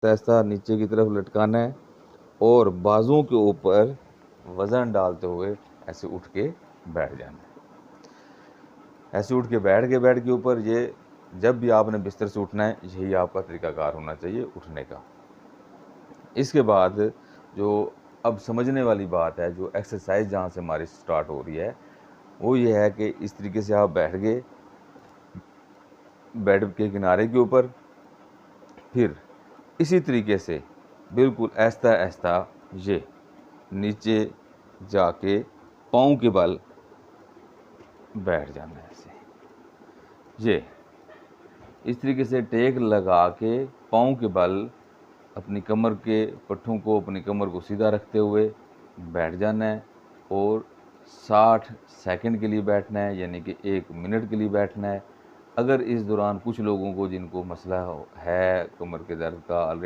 ऐसा नीचे की तरफ लटकाना है और बाजुओं के ऊपर वज़न डालते हुए ऐसे उठ के बैठ जाना है। ऐसे उठ के बैठ गए बेड के ऊपर। ये जब भी आपने बिस्तर से उठना है, यही आपका तरीकाकार होना चाहिए उठने का। इसके बाद जो अब समझने वाली बात है, जो एक्सरसाइज जहाँ से हमारी स्टार्ट हो रही है, वो ये है कि इस तरीके से आप बैठ गए बेड के किनारे के ऊपर, फिर इसी तरीके से बिल्कुल ऐसा ऐसा ये नीचे जाके पाँव के बल बैठ जाना है। ऐसे ये इस तरीके से टेक लगा के पाँव के बल अपनी कमर के पट्टों को, अपनी कमर को सीधा रखते हुए बैठ जाना है और 60 सेकंड के लिए बैठना है, यानी कि 1 मिनट के लिए बैठना है। अगर इस दौरान कुछ लोगों को जिनको मसला है कमर के दर्द का ऑलरेडी